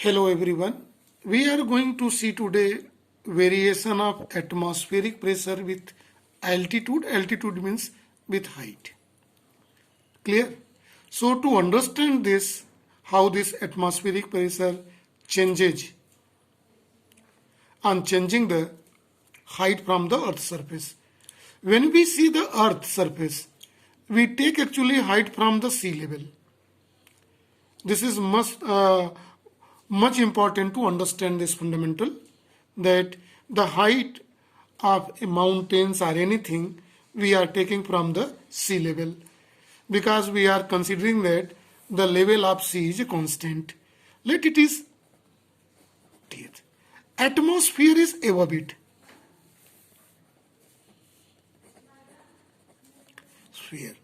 Hello everyone. We are going to see today variation of atmospheric pressure with altitude. Altitude means with height. Clear? So to understand this, how this atmospheric pressure changes on changing the height from the earth surface. When we see the earth surface, we take actually height from the sea level. This is much important to understand this fundamental, that the height of mountains or anything we are taking from the sea level, because we are considering that the level of sea is a constant. Let it is atmosphere is above it. Sphere.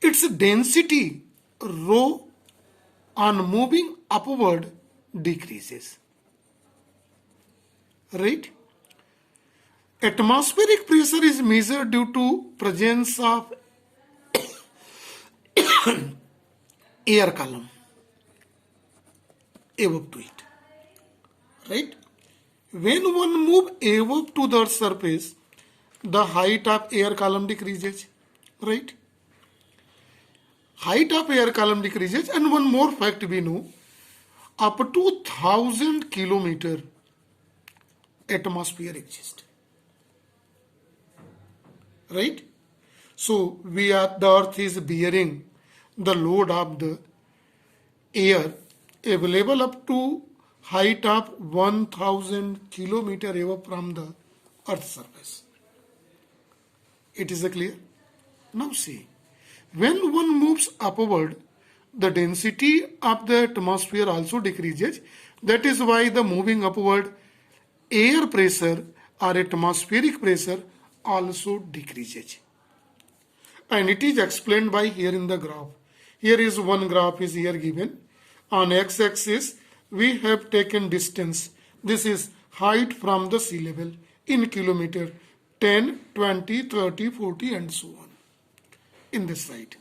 Its density rho on moving upward decreases. Right? Atmospheric pressure is measured due to presence of air column above to it. Right? When one move above to the surface, the height of air column decreases. Right? Height of air column decreases, and one more fact we know, up to 1000 kilometer atmosphere exists. Right? So the earth is bearing the load of the air available up to height of 1000 kilometer above from the earth's surface. It is clear? Now see, when one moves upward, the density of the atmosphere also decreases. That is why the moving upward air pressure or atmospheric pressure also decreases. And it is explained by here in the graph. Here is one graph is here given. On x-axis, we have taken distance. This is height from the sea level in kilometer, 10, 20, 30, 40 and so on in this side.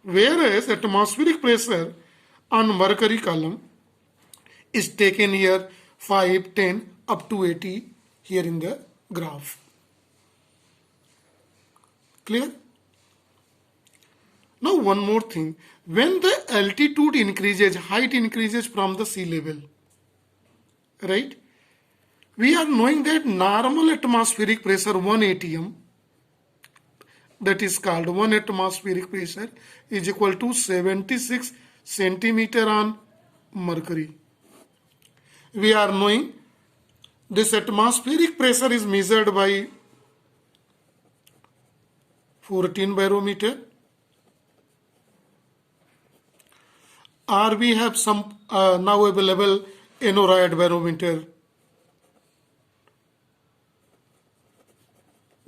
Whereas atmospheric pressure on mercury column is taken here 5, 10 up to 80 here in the graph. Clear? Now one more thing. When the altitude increases, height increases from the sea level, right? We are knowing that normal atmospheric pressure 1 atm, that is called 1 atmospheric pressure, is equal to 76 centimeter on mercury. We are knowing this atmospheric pressure is measured by 14 barometer, or we have some now available aneroid barometer.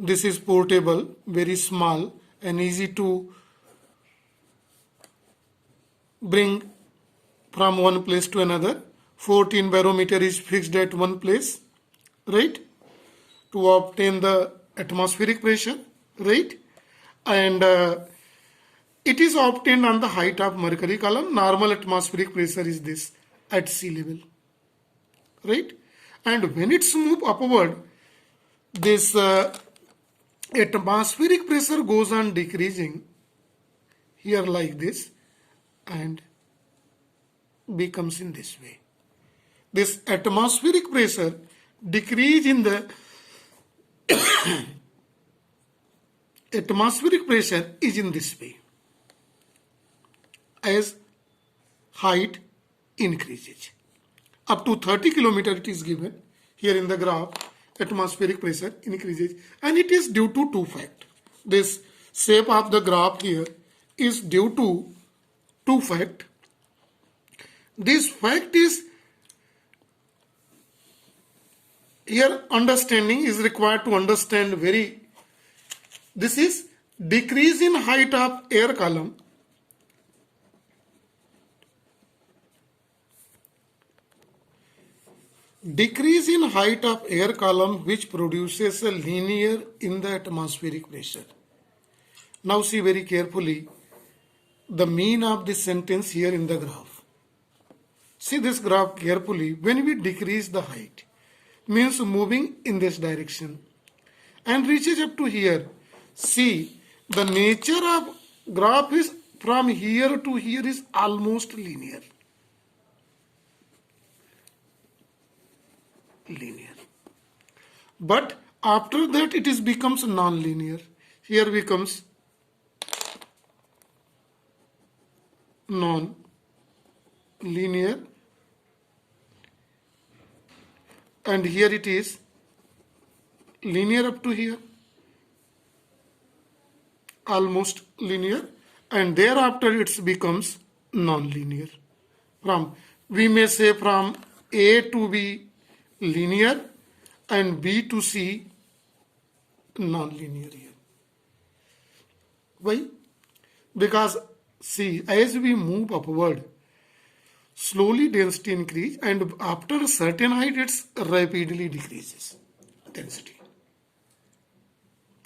This is portable, very small and easy to bring from one place to another. 14 barometer is fixed at one place, right, to obtain the atmospheric pressure, right? And it is obtained on the height of mercury column. Normal atmospheric pressure is this at sea level, right? And when it's moved upward, this atmospheric pressure goes on decreasing here like this and becomes in this way. This atmospheric pressure decrease in the atmospheric pressure is in this way as height increases. Up to 30 kilometer it is given here in the graph. Atmospheric pressure increases, and it is due to two facts. This shape of the graph here is due to two facts. This fact is here understanding is required to understand very. This is decrease in height of air column decrease in height of air column which produces a linear in the atmospheric pressure. Now see very carefully the mean of this sentence here in the graph. See this graph carefully. When we decrease the height, means moving in this direction and reaches up to here. See, the nature of graph is from here to here is almost linear. Linear. But after that it is becomes non-linear. Here becomes non-linear, and here it is linear up to here, almost linear, and thereafter it becomes non-linear. From, we may say, from A to B linear and B to C non-linear here. Why? Because see, as we move upward, slowly density increase, and after a certain height it rapidly decreases density.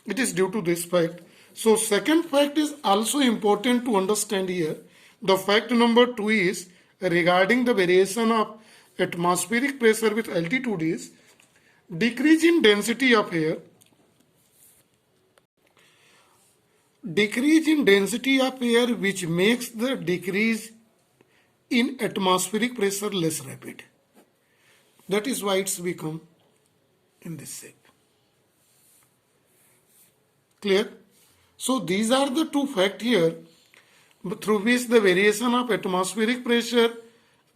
It is due to this fact. So second fact is also important to understand here. The fact number 2 is regarding the variation of atmospheric pressure with altitude is decrease in density of air. Decrease in density of air which makes the decrease in atmospheric pressure less rapid. That is why it's become in this shape. Clear? So these are the two facts here through which the variation of atmospheric pressure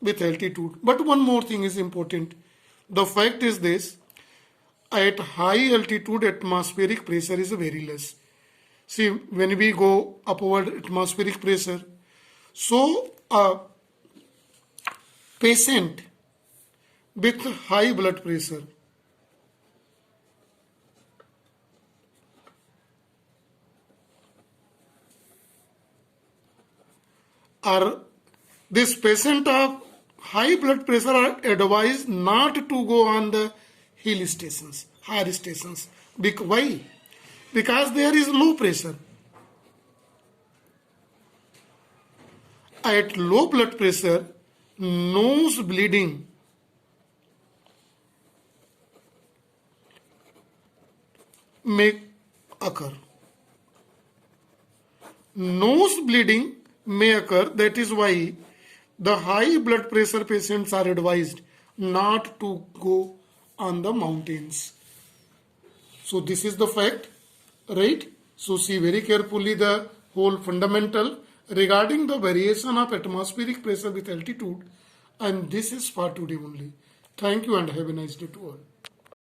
with altitude. But one more thing is important. The fact is this: at high altitude atmospheric pressure is very less. See, when we go upward atmospheric pressure, so a patient with high blood pressure or this patient of high blood pressure are advised not to go on the hill stations, higher stations. Why? Because there is low pressure. At low blood pressure, nose bleeding may occur. Nose bleeding may occur. That is why the high blood pressure patients are advised not to go on the mountains. So this is the fact, right? So see very carefully the whole fundamental regarding the variation of atmospheric pressure with altitude, and this is for today only. Thank you and have a nice day to all.